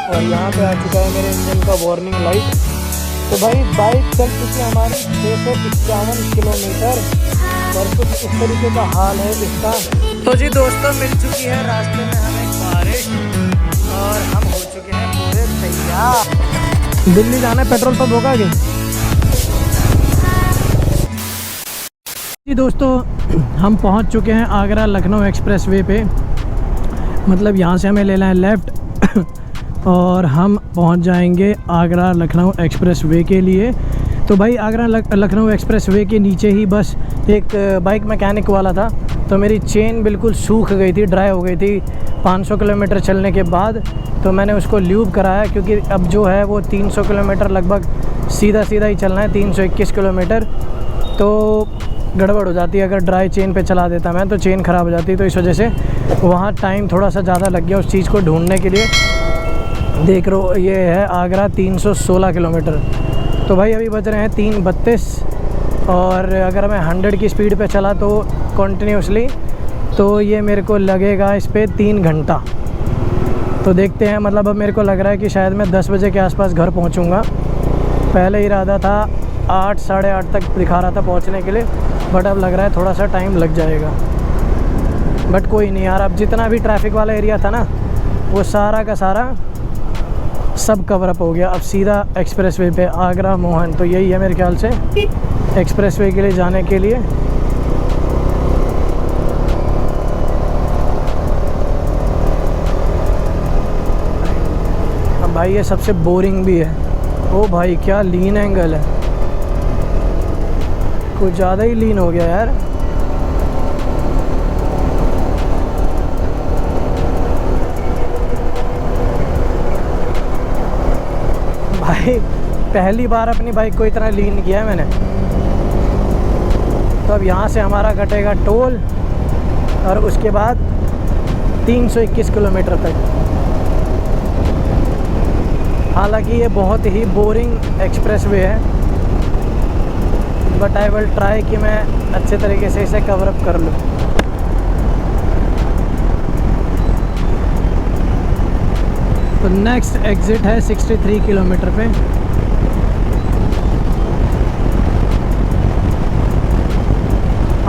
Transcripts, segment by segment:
और यहाँ पे आ चुका है मेरे इंजन का वार्निंग लाइट। तो भाई बाइक चल चुकी है हमारी 651 किलोमीटर और कुछ इस तरीके का हाल है इसका। तो जी दोस्तों, मिल चुकी है रास्ते में हमें बारिश और हम हो चुके हैं पूरे तैयार। दिल्ली जाना है, पेट्रोल पंप होगा क्या जी दोस्तों? हम पहुंच चुके हैं आगरा लखनऊ एक्सप्रेस वे पे। मतलब यहाँ से हमें लेना है लेफ़्ट और हम पहुंच जाएंगे आगरा लखनऊ एक्सप्रेस वे के लिए। तो भाई आगरा लखनऊ एक्सप्रेस वे के नीचे ही बस एक बाइक मैकेनिक वाला था। तो मेरी चेन बिल्कुल सूख गई थी, ड्राई हो गई थी 500 किलोमीटर चलने के बाद। तो मैंने उसको ल्यूब कराया, क्योंकि अब जो है वो 300 किलोमीटर लगभग सीधा ही चलना है, 321 किलोमीटर। तो गड़बड़ हो जाती है अगर ड्राई चेन पे चला देता मैं, तो चेन ख़राब हो जाती है। तो इस वजह से वहाँ टाइम थोड़ा सा ज़्यादा लग गया उस चीज़ को ढूंढने के लिए। देख रो ये है आगरा 316 किलोमीटर। तो भाई अभी बज रहे हैं 3:32 और अगर मैं 100 की स्पीड पे चला तो कंटिन्यूसली, तो ये मेरे को लगेगा इस पर 3 घंटा। तो देखते हैं, मतलब अब मेरे को लग रहा है कि शायद मैं 10 बजे के आसपास घर पहुंचूंगा। पहले इरादा था 8 साढ़े 8 तक दिखा रहा था पहुंचने के लिए, बट अब लग रहा है थोड़ा सा टाइम लग जाएगा। बट कोई नहीं यार, अब जितना भी ट्रैफिक वाला एरिया था ना वो सारा का सारा सब कवर अप हो गया। अब सीधा एक्सप्रेस वे पे आगरा मोहन, तो यही है मेरे ख्याल से एक्सप्रेस वे के लिए जाने के लिए। अब भाई ये सबसे बोरिंग भी है। ओ भाई क्या लीन एंगल है, कुछ ज़्यादा ही लीन हो गया यार। भाई पहली बार अपनी बाइक को इतना लीन किया है मैंने। तो अब यहाँ से हमारा कटेगा टोल और उसके बाद 321 किलोमीटर तक। हालांकि ये बहुत ही बोरिंग एक्सप्रेस वे है, बट आई विल ट्राई कि मैं अच्छे तरीके से इसे कवर अप कर लूँ। तो नेक्स्ट एग्ज़िट है 63 किलोमीटर पे।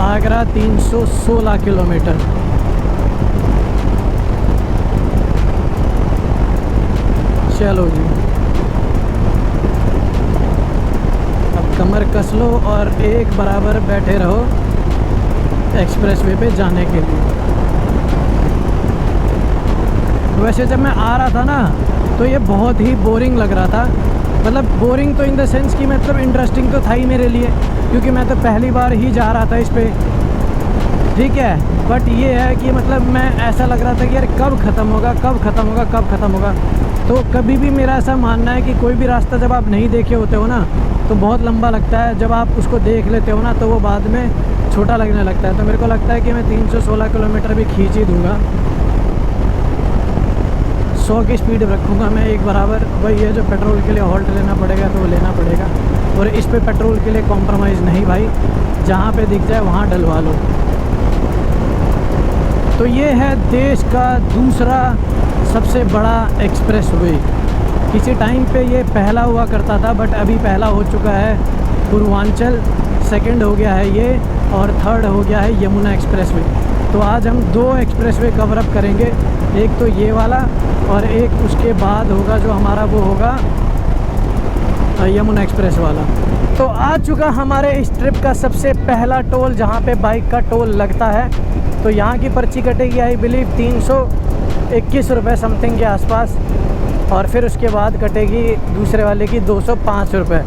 आगरा 316 किलोमीटर। चलो जी, अब कमर कस लो और एक बराबर बैठे रहो एक्सप्रेस वे पे जाने के लिए। वैसे जब मैं आ रहा था ना तो ये बहुत ही बोरिंग लग रहा था। मतलब बोरिंग तो इन द सेंस कि मतलब इंटरेस्टिंग तो था ही मेरे लिए, क्योंकि मैं तो पहली बार ही जा रहा था इस पे, ठीक है। बट ये है कि मतलब मैं ऐसा लग रहा था कि यार कब ख़त्म होगा, कब ख़त्म होगा, कब ख़त्म होगा। तो कभी भी मेरा ऐसा मानना है कि कोई भी रास्ता जब आप नहीं देखे होते हो ना तो बहुत लंबा लगता है, जब आप उसको देख लेते हो ना तो वो बाद में छोटा लगने लगता है। तो मेरे को लगता है कि मैं 316 किलोमीटर भी खींच ही दूँगा। 100 की स्पीड रखूँगा मैं एक बराबर। वही है, जो पेट्रोल के लिए हॉल्ट लेना पड़ेगा तो वो लेना पड़ेगा, और इस पे पेट्रोल के लिए कॉम्प्रोमाइज़ नहीं भाई, जहाँ पे दिख जाए वहाँ डलवा लो। तो ये है देश का दूसरा सबसे बड़ा एक्सप्रेस वे। किसी टाइम पे ये पहला हुआ करता था, बट अभी पहला हो चुका है पूर्वांचल, सेकंड हो गया है ये, और थर्ड हो गया है यमुना एक्सप्रेस वे। तो आज हम 2 एक्सप्रेस वे कवर अप करेंगे, एक तो ये वाला और एक उसके बाद होगा जो हमारा वो होगा यमुना एक्सप्रेस वाला। तो आ चुका हमारे इस ट्रिप का सबसे पहला टोल, जहाँ पे बाइक का टोल लगता है। तो यहाँ की पर्ची कटेगी आई बिलीव 321 रुपये समथिंग के आसपास, और फिर उसके बाद कटेगी दूसरे वाले की 205 रुपये।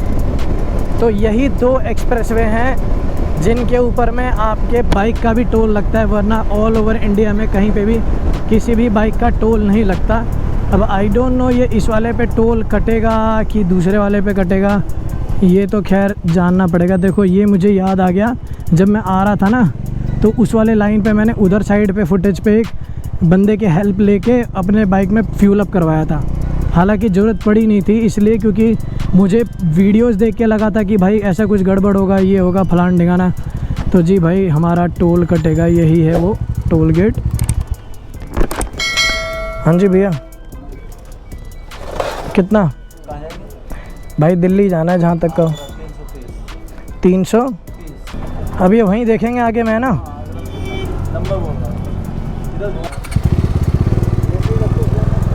तो यही 2 एक्सप्रेसवे हैं जिनके ऊपर में आपके बाइक का भी टोल लगता है, वरना ऑल ओवर इंडिया में कहीं पे भी किसी भी बाइक का टोल नहीं लगता। अब आई डोंट नो ये इस वाले पे टोल कटेगा कि दूसरे वाले पे कटेगा, ये तो खैर जानना पड़ेगा। देखो ये मुझे याद आ गया, जब मैं आ रहा था ना तो उस वाले लाइन पे मैंने उधर साइड पे फुटेज पे एक बंदे के हेल्प लेके अपने बाइक में फ्यूल अप करवाया था। हालांकि ज़रूरत पड़ी नहीं थी, इसलिए क्योंकि मुझे वीडियोस देख के लगा था कि भाई ऐसा कुछ गड़बड़ होगा, ये होगा फलान ढिंगाना। तो जी भाई हमारा टोल कटेगा, यही है वो टोल गेट। हाँ जी भैया, कितना भाई? दिल्ली जाना है जहाँ तक का। 300। अभी वहीं देखेंगे आगे मैं ना।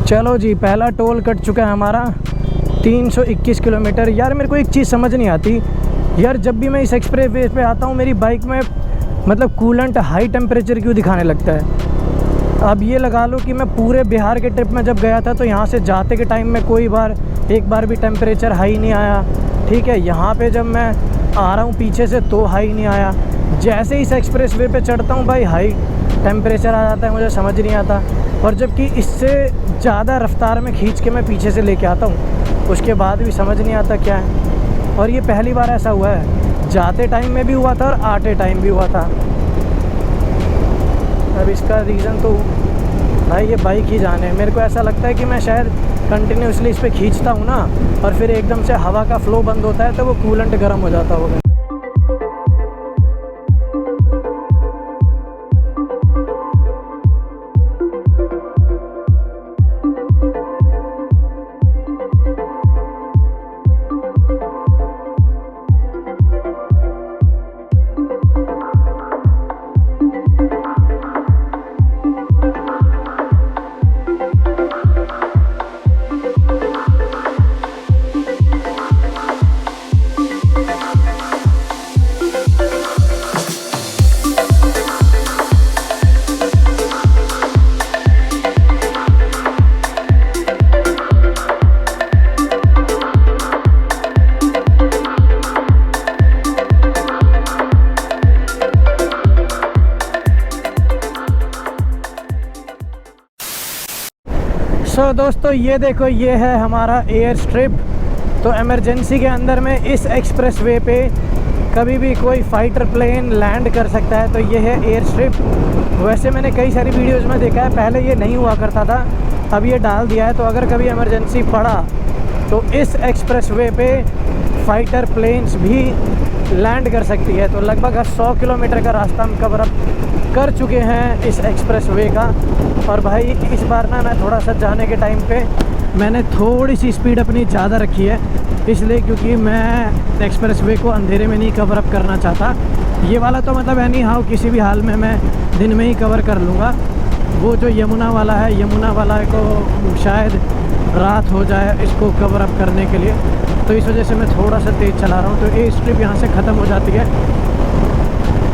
चलो जी, पहला टोल कट चुका है हमारा 321 किलोमीटर। यार मेरे को एक चीज़ समझ नहीं आती यार, जब भी मैं इस एक्सप्रेस वे पे आता हूँ मेरी बाइक में मतलब कूलेंट हाई टेम्परेचर क्यों दिखाने लगता है। अब ये लगा लो कि मैं पूरे बिहार के ट्रिप में जब गया था तो यहाँ से जाते के टाइम में एक बार भी टेम्परेचर हाई नहीं आया, ठीक है। यहाँ पे जब मैं आ रहा हूँ पीछे से तो हाई नहीं आया। जैसे इस एक्सप्रेस वे पे चढ़ता हूँ भाई हाई टेम्परेचर आ जाता है, मुझे समझ नहीं आता। और जबकि इससे ज़्यादा रफ्तार में खींच के मैं पीछे से लेके आता हूँ, उसके बाद भी समझ नहीं आता क्या है। और ये पहली बार ऐसा हुआ है, जाते टाइम में भी हुआ था और आते टाइम भी हुआ था। अब इसका रीज़न तो भाई ये बाइक ही जाने। मेरे को ऐसा लगता है कि मैं शायद कंटिन्यूसली इस पर खींचता हूँ ना, और फिर एकदम से हवा का फ्लो बंद होता है तो वो कूलेंट गर्म हो जाता होगा। सो दोस्तों ये देखो, ये है हमारा एयर स्ट्रिप। तो इमरजेंसी के अंदर में इस एक्सप्रेस वे पे कभी भी कोई फाइटर प्लेन लैंड कर सकता है, तो ये है एयर स्ट्रिप। वैसे मैंने कई सारी वीडियोज़ में देखा है, पहले ये नहीं हुआ करता था, अब ये डाल दिया है। तो अगर कभी इमरजेंसी पड़ा तो इस एक्सप्रेस वे पे फाइटर प्लेन्स भी लैंड कर सकती है। तो लगभग 100 किलोमीटर का रास्ता हम कवर अप कर चुके हैं इस एक्सप्रेस वे का। और भाई इस बार ना मैं थोड़ा सा जाने के टाइम पे मैंने थोड़ी सी स्पीड अपनी ज़्यादा रखी है, इसलिए क्योंकि मैं एक्सप्रेस वे को अंधेरे में नहीं कवर अप करना चाहता। ये वाला तो मतलब एनी हाउ किसी भी हाल में मैं दिन में ही कवर कर लूँगा। वो जो यमुना वाला है, यमुना वाला को शायद रात हो जाए इसको कवर अप करने के लिए, तो इस वजह से मैं थोड़ा सा तेज़ चला रहा हूँ। तो ये स्ट्रिप यहाँ से ख़त्म हो जाती है।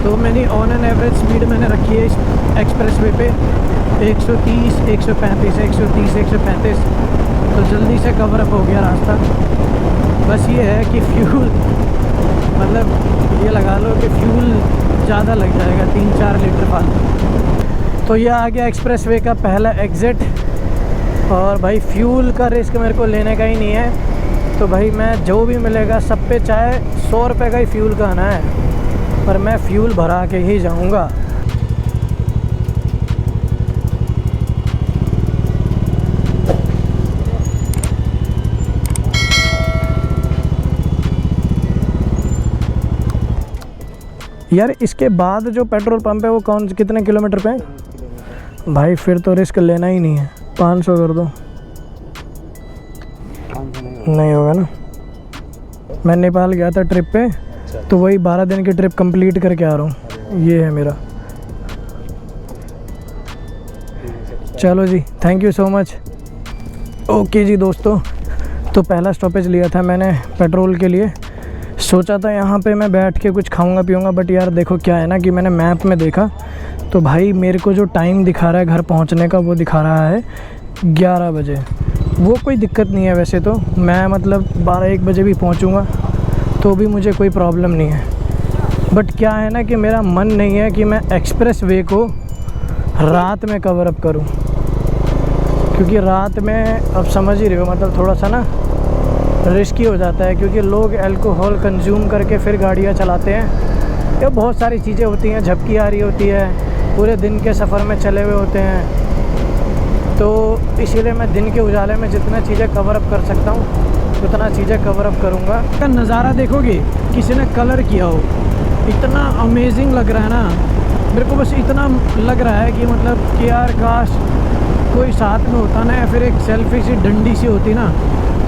तो मैंने ऑन एन एवरेज स्पीड मैंने रखी है इस एक्सप्रेस वे पे 130, 135, 130, 135। तो जल्दी से कवर अप हो गया रास्ता। बस ये है कि फ्यूल मतलब ये लगा लो कि फ्यूल ज़्यादा लग जाएगा, 3-4 लीटर फालतू। तो ये आ गया एक्सप्रेस वे का पहला एग्ज़िट। और भाई फ्यूल का रिस्क मेरे को लेने का ही नहीं है, तो भाई मैं जो भी मिलेगा सब पे चाहे 100 रुपये का ही फ्यूल का आना है, पर मैं फ्यूल भरा के ही जाऊंगा। यार इसके बाद जो पेट्रोल पंप है वो कितने किलोमीटर पे है? भाई फिर तो रिस्क लेना ही नहीं है, 500 कर दो। नहीं होगा ना। मैं नेपाल गया था ट्रिप पे, तो वही 12 दिन की ट्रिप कंप्लीट करके आ रहा हूँ। ये है मेरा। चलो जी, thank you so much. Okay जी दोस्तों, तो पहला स्टॉपेज लिया था मैंने पेट्रोल के लिए। सोचा था यहाँ पे मैं बैठ के कुछ खाऊंगा पीऊंगा, बट यार देखो क्या है ना कि मैंने मैप में देखा तो भाई मेरे को जो टाइम दिखा रहा है घर पहुँचने का वो दिखा रहा है 11 बजे। वो कोई दिक्कत नहीं है वैसे तो, मैं मतलब 12-1 बजे भी पहुँचूँगा तो भी मुझे कोई प्रॉब्लम नहीं है। बट क्या है ना कि मेरा मन नहीं है कि मैं एक्सप्रेस वे को रात में कवर अप करूं, क्योंकि रात में अब समझ ही रहे हो मतलब थोड़ा सा ना रिस्की हो जाता है, क्योंकि लोग अल्कोहल कंज्यूम करके फिर गाड़ियां चलाते हैं। ये बहुत सारी चीज़ें होती हैं, झपकी आ रही होती है, पूरे दिन के सफ़र में चले हुए होते हैं। तो इसीलिए मैं दिन के उजाले में जितना चीज़ें कवर अप कर सकता हूँ उतना चीज़ें कवर अप करूँगा। का नज़ारा देखोगे किसी ने कलर किया हो, इतना अमेजिंग लग रहा है ना। मेरे को बस इतना लग रहा है कि मतलब कि यार काश कोई साथ में होता ना, या फिर एक सेल्फी सी डंडी सी होती ना,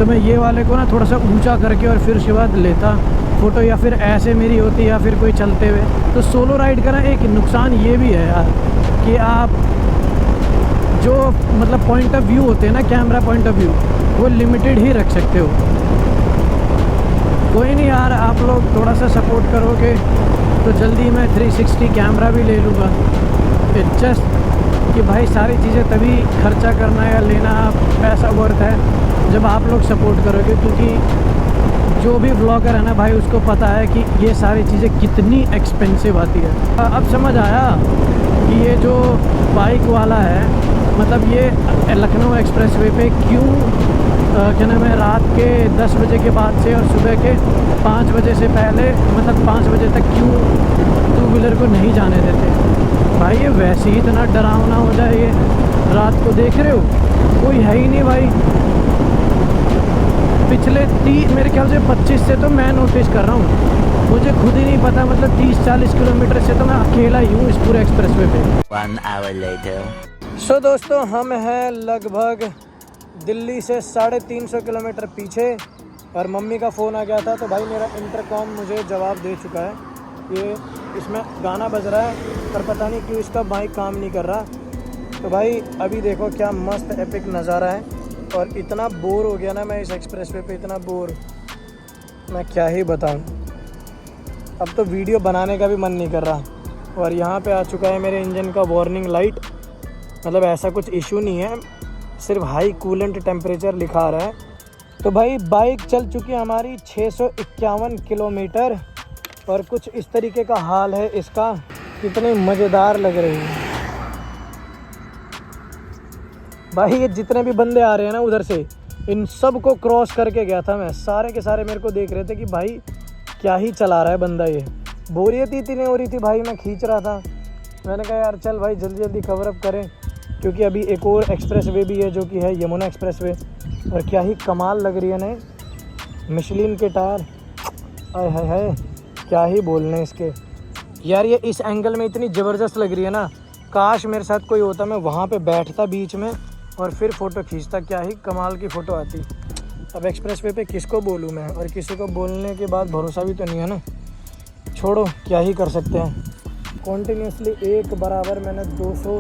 तो मैं ये वाले को ना थोड़ा सा ऊंचा करके और फिर उसके बाद लेता फ़ोटो, या फिर ऐसे मेरी होती या फिर कोई चलते हुए। तो सोलो राइड का ना एक नुकसान ये भी है यार कि आप जो मतलब पॉइंट ऑफ व्यू होते हैं ना, कैमरा पॉइंट ऑफ व्यू, वो लिमिटेड ही रख सकते हो। कोई नहीं यार, आप लोग थोड़ा सा सपोर्ट करोगे तो जल्दी मैं 360 कैमरा भी ले लूँगा। इट जस्ट कि भाई सारी चीज़ें तभी खर्चा करना या लेना पैसा वर्थ है जब आप लोग सपोर्ट करोगे, क्योंकि जो भी ब्लॉगर है ना भाई उसको पता है कि ये सारी चीज़ें कितनी एक्सपेंसिव आती है। अब समझ आया कि ये जो बाइक वाला है, मतलब ये लखनऊ एक्सप्रेसवे पे क्यों क्या नाम है, रात के 10 बजे के बाद से और सुबह के 5 बजे से पहले, मतलब 5 बजे तक क्यों टू व्हीलर को नहीं जाने देते। भाई ये वैसे ही इतना डरावना हो जाए, ये रात को देख रहे हो कोई है ही नहीं भाई। पिछले मेरे ख्याल से 25 से तो मैं नोटिस कर रहा हूँ, मुझे खुद ही नहीं पता, मतलब 30-40 किलोमीटर से तो मैं अकेला ही हूँ इस पूरे एक्सप्रेसवे पे। 1 hour later. सो दोस्तों, हम हैं लगभग दिल्ली से 350 किलोमीटर पीछे, और मम्मी का फ़ोन आ गया था तो भाई मेरा इंटरकॉम मुझे जवाब दे चुका है। ये इसमें गाना बज रहा है पर पता नहीं क्यों इसका माइक काम नहीं कर रहा। तो भाई अभी देखो क्या मस्त एपिक नज़ारा है, और इतना बोर हो गया ना मैं इस एक्सप्रेसवे पे, इतना बोर, मैं क्या ही बताऊं। अब तो वीडियो बनाने का भी मन नहीं कर रहा। और यहाँ पे आ चुका है मेरे इंजन का वार्निंग लाइट, मतलब ऐसा कुछ इशू नहीं है, सिर्फ हाई कूलेंट टेम्परेचर लिखा आ रहा है। तो भाई बाइक चल चुकी है हमारी 651 किलोमीटर, और कुछ इस तरीके का हाल है इसका। कितनी मज़ेदार लग रही है भाई। ये जितने भी बंदे आ रहे हैं ना उधर से, इन सब को क्रॉस करके गया था मैं। सारे के सारे मेरे को देख रहे थे कि भाई क्या ही चला रहा है बंदा ये। बोरियत ही इतनी हो रही थी भाई, मैं खींच रहा था। मैंने कहा यार चल भाई जल्दी जल्दी कवर अप करें, क्योंकि अभी एक और एक्सप्रेसवे भी है जो कि है यमुना एक्सप्रेसवे, और क्या ही कमाल लग रही है ना मिशलिन के टायर। आय हाय हाय, क्या ही बोलने इसके यार। ये इस एंगल में इतनी ज़बरदस्त लग रही है ना, काश मेरे साथ कोई होता, मैं वहाँ पे बैठता बीच में और फिर फ़ोटो खींचता, क्या ही कमाल की फ़ोटो आती। अब एक्सप्रेसवे पे किसको बोलूँ मैं, और किसी को बोलने के बाद भरोसा भी तो नहीं है ना। छोड़ो, क्या ही कर सकते हैं। कॉन्टीन्यूसली एक बराबर मैंने 200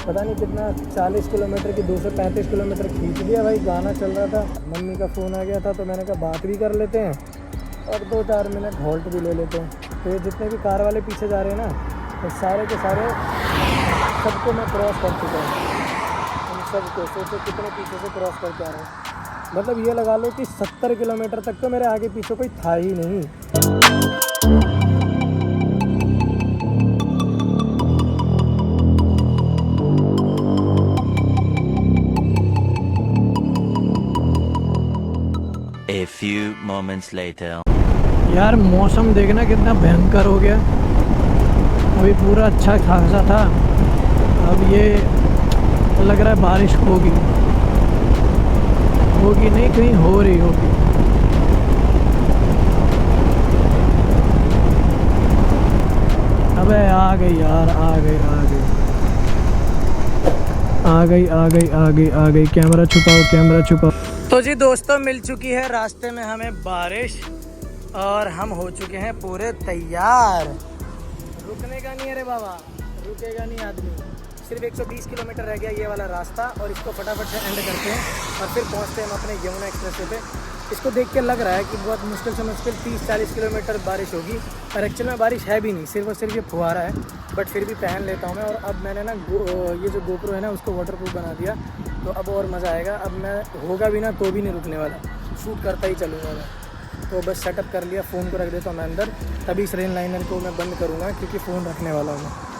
पता नहीं कितना 40 किलोमीटर की 235 किलोमीटर खींच दिया भाई। गाना चल रहा था, मम्मी का फ़ोन आ गया था तो मैंने कहा बात भी कर लेते हैं और 2-4 मिनट हॉल्ट भी ले लेते हैं। तो ये जितने भी कार वाले पीछे जा रहे हैं ना, तो सारे के सारे सबको मैं क्रॉस कर चुका हूँ। उन सबको सोचो कितने पीछे से क्रॉस करके आ रहे हैं। मतलब ये लगा लो कि 70 किलोमीटर तक तो मेरे आगे पीछे कोई था ही नहीं। A few moments later. यार मौसम देखना कितना भयंकर हो गया। अभी पूरा अच्छा खासा था, अब ये लग रहा है बारिश होगी नहीं, कहीं हो रही होगी। अबे आ गई यार, आ गई। कैमरा छुपाओ। तो जी दोस्तों, मिल चुकी है रास्ते में हमें बारिश, और हम हो चुके हैं पूरे तैयार। रुकने का नहीं है रे बाबा, रुकेगा नहीं आदमी। सिर्फ 120 किलोमीटर रह गया ये वाला रास्ता, और इसको फटाफट से एंड करते हैं और फिर पहुंचते हैं हम अपने यमुना एक्सप्रेसवे पे। इसको देख के लग रहा है कि बहुत मुश्किल से मुश्किल 30-40 किलोमीटर बारिश होगी, और एक्चुअल में बारिश है भी नहीं, सिर्फ और सिर्फ ये फुहारा है। बट फिर भी पहन लेता हूँ मैं। और अब मैंने ना ये जो गोप्रो है ना उसको वाटरप्रूफ बना दिया, तो अब और मज़ा आएगा। अब मैं होगा भी ना तो भी नहीं रुकने वाला, शूट करता ही चलूँगा मैं। तो बस सेटअप कर लिया, फ़ोन को रख देता हूँ मैं अंदर, तभी इस रेन लाइनर को मैं बंद करूँगा क्योंकि फ़ोन रखने वाला हूँ मैं।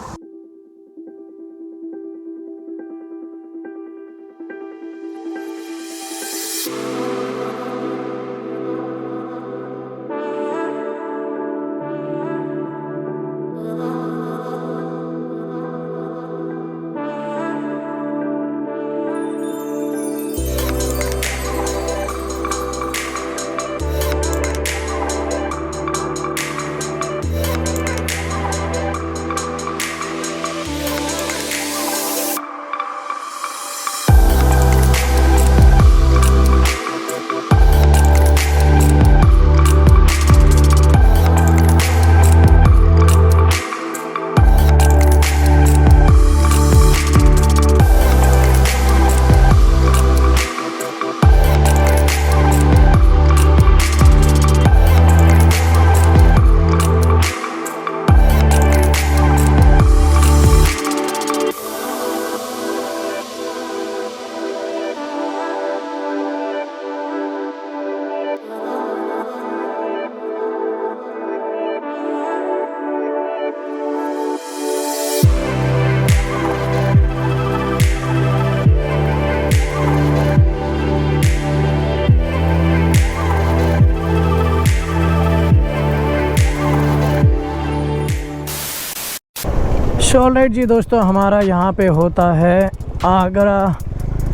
ऑलराइट जी दोस्तों, हमारा यहाँ पे होता है आगरा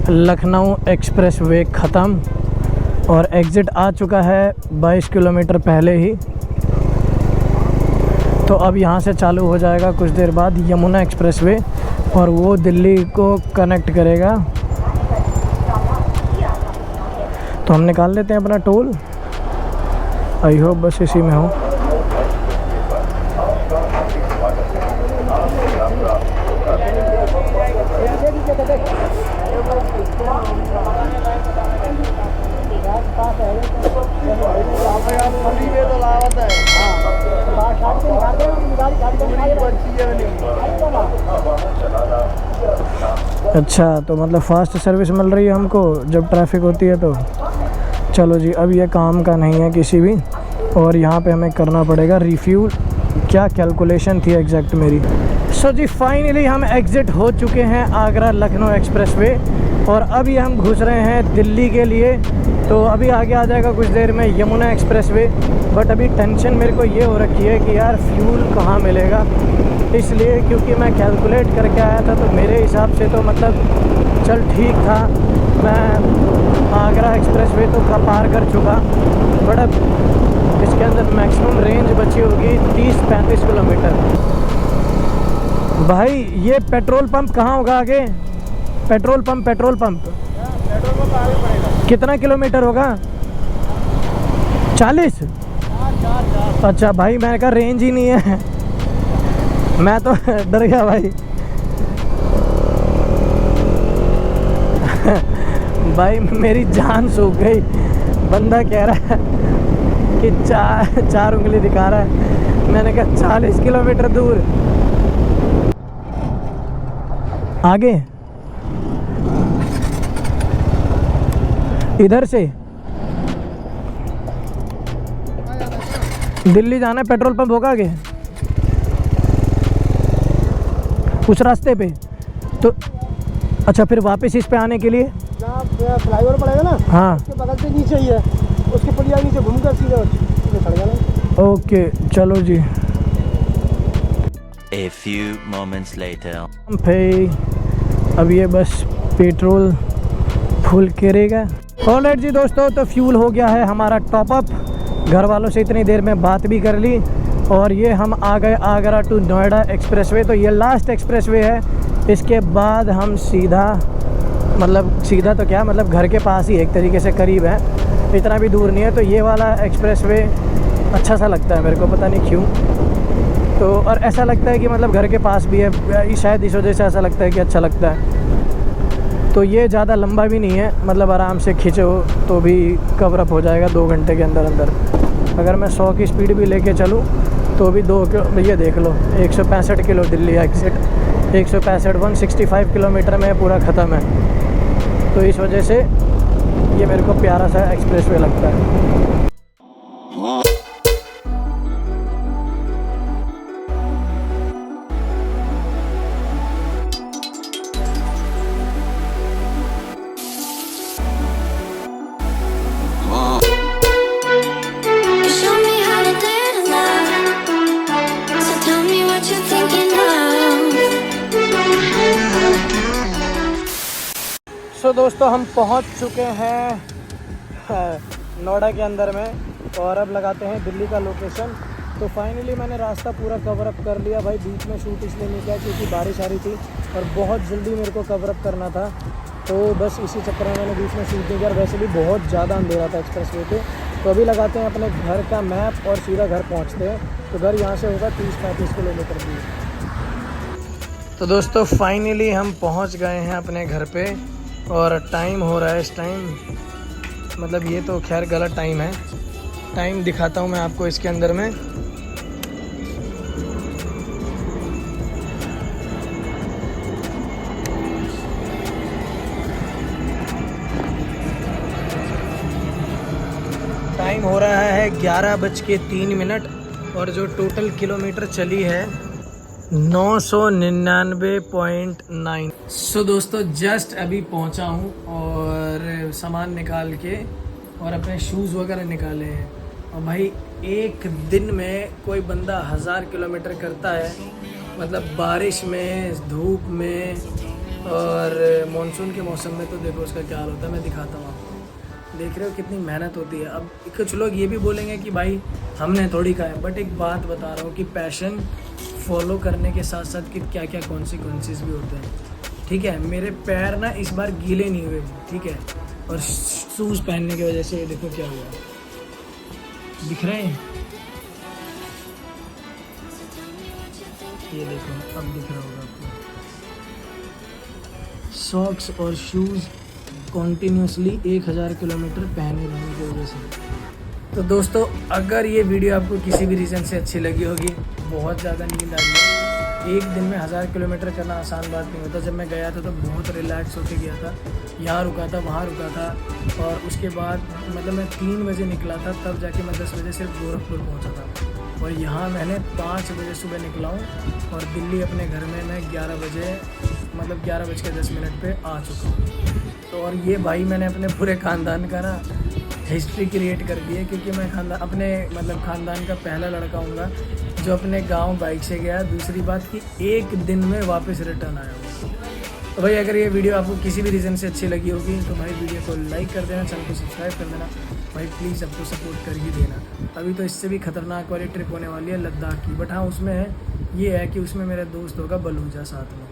लखनऊ एक्सप्रेस वे ख़त्म और एग्ज़िट आ चुका है 22 किलोमीटर पहले ही। तो अब यहाँ से चालू हो जाएगा कुछ देर बाद यमुना एक्सप्रेस वे और वो दिल्ली को कनेक्ट करेगा। तो हम निकाल लेते हैं अपना टोल। आई होप बस इसी में हो। अच्छा, तो मतलब फ़ास्ट सर्विस मिल रही है हमको जब ट्रैफिक होती है तो। चलो जी, अब ये काम का नहीं है किसी भी, और यहाँ पे हमें करना पड़ेगा रिफ्यूल। क्या कैलकुलेशन थी एग्जैक्ट मेरी। सो जी फाइनली हम एग्ज़िट हो चुके हैं आगरा लखनऊ एक्सप्रेस वे और अभी हम घुस रहे हैं दिल्ली के लिए। तो अभी आगे आ जाएगा कुछ देर में यमुना एक्सप्रेस वे। बट अभी टेंशन मेरे को ये हो रखी है कि यार फ्यूल कहाँ मिलेगा, इसलिए क्योंकि मैं कैलकुलेट करके आया था तो मेरे हिसाब से तो मतलब चल ठीक था, मैं आगरा एक्सप्रेस वे तो का पार कर चुका। बट अब इसके अंदर मैक्सिमम रेंज बची होगी 30-35 किलोमीटर। भाई ये पेट्रोल पंप कहाँ होगा आगे? पेट्रोल पंप आगे पड़ेगा। कितना किलोमीटर होगा? 40? अच्छा भाई, मैंने कहा रेंज ही नहीं है। मैं तो डर गया भाई। भाई मेरी जान सूख गई। बंदा कह रहा है कि चार उंगली दिखा रहा है। मैंने कहा 40 किलोमीटर दूर आगे इधर से दिल्ली जाना है। पेट्रोल पंप होगा आगे उस रास्ते पे तो। अच्छा, फिर वापस इस पे आने के लिए फ्लाईओवर पड़ेगा ना, हाँ उसके बगल से नीचे ही है, उसके पुलिया नीचे घूमकर सीधे खड़ जाना। ओके चलो जी। A few moments later. फिर अब ये बस पेट्रोल फुल करेगा। ऑलराइट जी दोस्तों, तो फ्यूल हो गया है हमारा टॉपअप। घर वालों से इतनी देर में बात भी कर ली और ये हम आ गए आगरा टू नोएडा एक्सप्रेसवे। तो ये लास्ट एक्सप्रेसवे है। इसके बाद हम सीधा सीधा तो क्या, मतलब घर के पास ही एक तरीके से करीब है, इतना भी दूर नहीं है। तो ये वाला एक्सप्रेसवे अच्छा सा लगता है मेरे को, पता नहीं क्यों। तो और ऐसा लगता है कि मतलब घर के पास भी है, शायद इस वजह से ऐसा लगता है कि अच्छा लगता है। तो ये ज़्यादा लंबा भी नहीं है, मतलब आराम से खींचो तो भी कवर अप हो जाएगा 2 घंटे के अंदर अंदर। अगर मैं 100 की स्पीड भी लेके चलूँ तो भी 2 किलो, ये देख लो 165 किलो दिल्ली एग्जिट, 165 165 किलोमीटर में पूरा ख़त्म है। तो इस वजह से ये मेरे को प्यारा सा एक्सप्रेसवे लगता है। तो दोस्तों हम पहुंच चुके हैं नोएडा के अंदर में और अब लगाते हैं दिल्ली का लोकेशन। तो फाइनली मैंने रास्ता पूरा कवर अप कर लिया भाई। बीच में शूट इसलिए नहीं किया क्योंकि बारिश आ रही थी और बहुत जल्दी मेरे को कवर अप करना था, तो बस इसी चक्कर में मैंने बीच में शूट नहीं किया। वैसे भी बहुत ज़्यादा अंधेरा था एक्सप्रेसवे पे। तो अभी लगाते हैं अपने घर का मैप और सीधा घर पहुँचते हैं। तो घर यहाँ से होगा 30-35 किलोमीटर दूर। तो दोस्तों फाइनली हम पहुँच गए हैं अपने घर पे और टाइम हो रहा है इस टाइम, मतलब ये तो खैर गलत टाइम है। टाइम दिखाता हूँ मैं आपको इसके अंदर में। टाइम हो रहा है 11:03 और जो टोटल किलोमीटर चली है 999.9। सो दोस्तों जस्ट अभी पहुंचा हूं और सामान निकाल के और अपने शूज़ वगैरह निकाले हैं। और भाई एक दिन में कोई बंदा 1000 किलोमीटर करता है मतलब बारिश में, धूप में और मानसून के मौसम में तो देखो उसका क्या हाल होता है। मैं दिखाता हूँ आपको। देख रहे हो कितनी मेहनत होती है। अब कुछ लोग ये भी बोलेंगे कि भाई हमने थोड़ी खाया, बट एक बात बता रहा हूँ कि पैशन फॉलो करने के साथ साथ कि क्या क्या कॉन्सिक्वेंसेस भी होते हैं। ठीक है, मेरे पैर ना इस बार गीले नहीं हुए, ठीक है, और शूज़ पहनने की वजह से ये देखो क्या हुआ, दिख रहे हैं, ये देखो अब दिख रहा होगा आपको। सॉक्स और शूज़ कॉन्टीन्यूसली 1000 किलोमीटर पहने रहने की वजह से। तो दोस्तों, अगर ये वीडियो आपको किसी भी रीज़न से अच्छी लगी होगी, बहुत ज़्यादा नींद आ रही है, एक दिन में 1000 किलोमीटर करना आसान बात नहीं होता। जब मैं गया था तो बहुत रिलैक्स होके गया था, यहाँ रुका था, वहाँ रुका था, और उसके बाद मतलब मैं 3 बजे निकला था, तब जाके मैं 10 बजे सिर्फ गोरखपुर पहुँचा था। और यहाँ मैंने 5 बजे सुबह निकला हूँ और दिल्ली अपने घर में मैं 11 बजे मतलब 11:10 पे आ चुका हूँ। तो और ये भाई मैंने अपने पूरे ख़ानदान का ना हिस्ट्री क्रिएट कर दी है, क्योंकि मैं अपने मतलब ख़ानदान का पहला लड़का हूँगा जो अपने गांव बाइक से गया। दूसरी बात कि एक दिन में वापस रिटर्न आया हूँ। तो भाई अगर ये वीडियो आपको किसी भी रीज़न से अच्छी लगी होगी तो भाई वीडियो को लाइक कर देना, चैनल को सब्सक्राइब कर देना भाई, प्लीज़ आपको सपोर्ट कर ही देना। अभी तो इससे भी ख़तरनाक वाली ट्रिप होने वाली है लद्दाख की, बट हाँ उसमें ये है कि उसमें मेरा दोस्त होगा बलूजा साथ में।